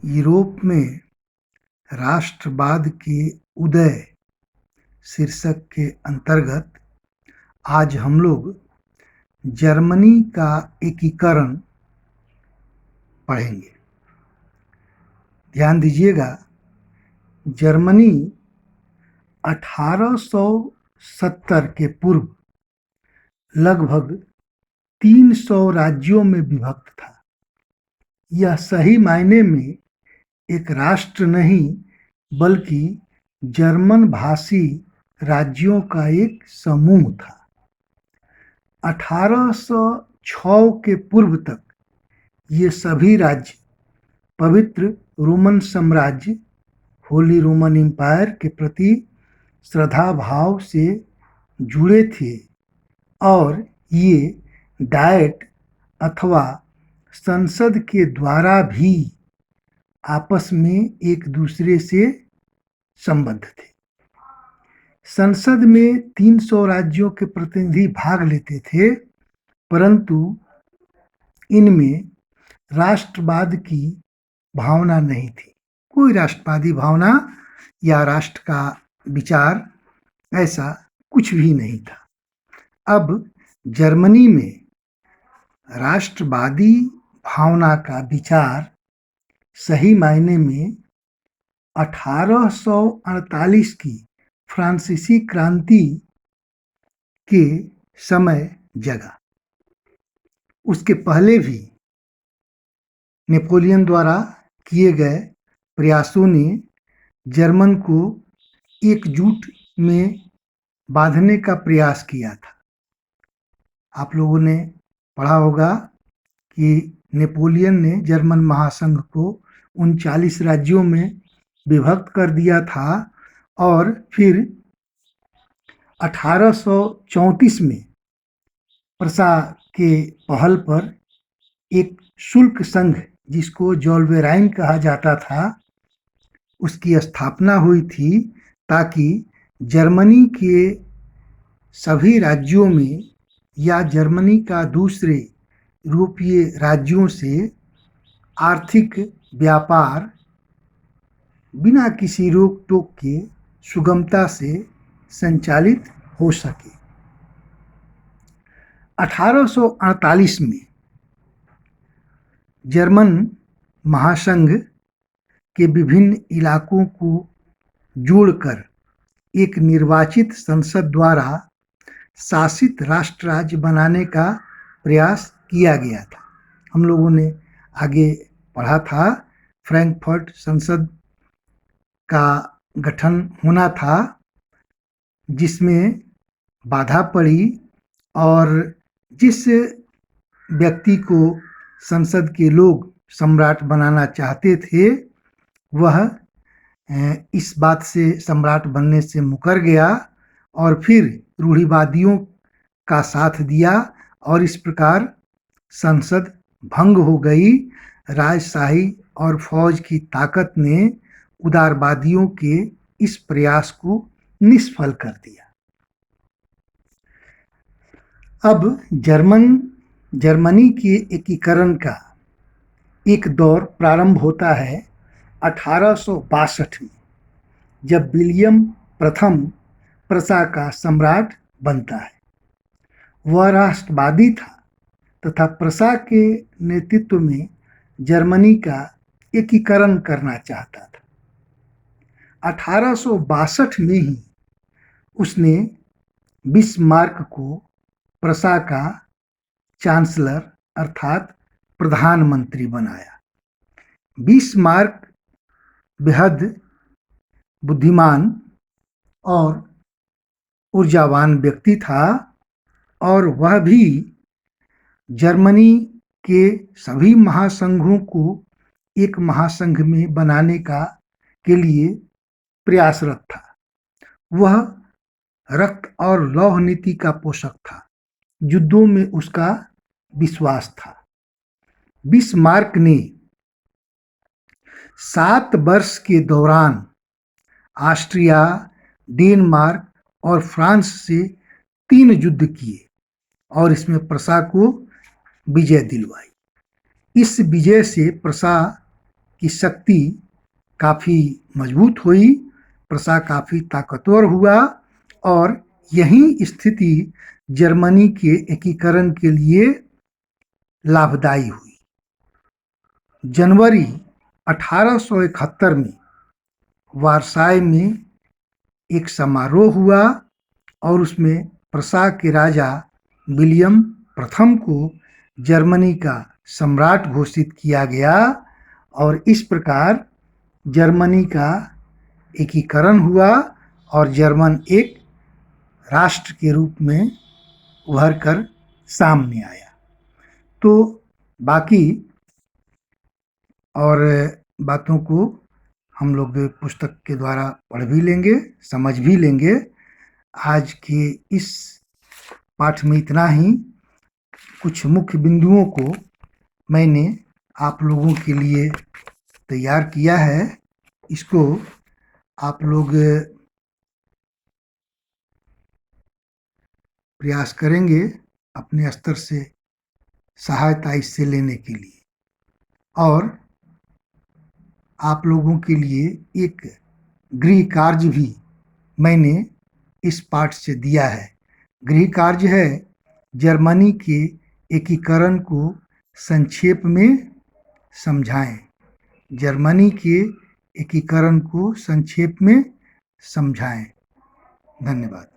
Europe में राष्ट्रवाद के उदय शीर्षक के अंतर्गत आज हम लोग जर्मनी का एकीकरण पढ़ेंगे। ध्यान दीजिएगा, जर्मनी 1870 के पूर्व लगभग 300 राज्यों में विभक्त था। यह सही मायने में एक राष्ट्र नहीं बल्कि जर्मन भाषी राज्यों का एक समूह था। 1806 के पूर्व तक ये सभी राज्य पवित्र रोमन साम्राज्य होली रोमन एम्पायर के प्रति श्रद्धा भाव से जुड़े थे और ये डायट अथवा संसद के द्वारा भी आपस में एक दूसरे से संबद्ध थे। संसद में 300 राज्यों के प्रतिनिधि भाग लेते थे, परंतु इनमें राष्ट्रवाद की भावना नहीं थी। कोई राष्ट्रवादी भावना या राष्ट्र का विचार ऐसा कुछ भी नहीं था। अब जर्मनी में राष्ट्रवादी भावना का विचार सही मायने में 1848 की फ्रांसीसी क्रांति के समय जगा। उसके पहले भी नेपोलियन द्वारा किए गए प्रयासों ने जर्मन को एकजुट में बांधने का प्रयास किया था। आप लोगों ने पढ़ा होगा कि नेपोलियन ने जर्मन महासंघ को 39 राज्यों में विभक्त कर दिया था और फिर 1834 में प्रसा के पहल पर एक शुल्क संघ जिसको जोल्वेराइन कहा जाता था, उसकी स्थापना हुई थी ताकि जर्मनी के सभी राज्यों में या जर्मनी का दूसरे यूरोपीय राज्यों से आर्थिक व्यापार बिना किसी रोक टोक के सुगमता से संचालित हो सके। 1848 में जर्मन महासंघ के विभिन्न इलाकों को जोड़कर एक निर्वाचित संसद द्वारा शासित राष्ट्र राज्य बनाने का प्रयास किया गया था। हम लोगों ने आगे पढ़ा था, फ्रैंकफर्ट संसद का गठन होना था जिसमें बाधा पड़ी और जिस व्यक्ति को संसद के लोग सम्राट बनाना चाहते थे वह इस बात से सम्राट बनने से मुकर गया और फिर रूढ़िवादियों का साथ दिया और इस प्रकार संसद भंग हो गई। राजशाही और फौज की ताकत ने उदारवादियों के इस प्रयास को निष्फल कर दिया। अब जर्मनी के एकीकरण का एक दौर प्रारंभ होता है 1862 में, जब विलियम प्रथम प्रसा का सम्राट बनता है। वह राष्ट्रवादी था तथा प्रसा के नेतृत्व में जर्मनी का एकीकरण करना चाहता था। 1862 में ही उसने बिस्मार्क को प्रसा का चांसलर अर्थात प्रधानमंत्री बनाया। बिस्मार्क बेहद बुद्धिमान और ऊर्जावान व्यक्ति था और वह भी जर्मनी के सभी महासंघों को एक महासंघ में बनाने के लिए प्रयासरत था। वह रक्त और लौह नीति का पोषक था। युद्धों में उसका विश्वास था। बिस्मार्क ने 7 वर्ष के दौरान ऑस्ट्रिया, डेनमार्क और फ्रांस से 3 युद्ध किए और इसमें प्रसा को विजय दिलवाई। इस विजय से प्रसा की शक्ति काफ़ी मजबूत हुई, प्रसा काफ़ी ताकतवर हुआ और यही स्थिति जर्मनी के एकीकरण के लिए लाभदायी हुई। जनवरी 1871 में वारसाई में एक समारोह हुआ और उसमें प्रसा के राजा विलियम प्रथम को जर्मनी का सम्राट घोषित किया गया और इस प्रकार जर्मनी का एकीकरण हुआ और जर्मन एक राष्ट्र के रूप में उभर कर सामने आया। तो बाकी और बातों को हम लोग पुस्तक के द्वारा पढ़ भी लेंगे, समझ भी लेंगे। आज के इस पाठ में इतना ही। कुछ मुख्य बिंदुओं को मैंने आप लोगों के लिए तैयार किया है, इसको आप लोग प्रयास करेंगे अपने स्तर से सहायता इससे लेने के लिए। और आप लोगों के लिए एक गृह कार्य भी मैंने इस पाठ से दिया है। गृह कार्य है जर्मनी के एकीकरण को संक्षेप में समझाएं। जर्मनी के एकीकरण को संक्षेप में समझाएं। धन्यवाद।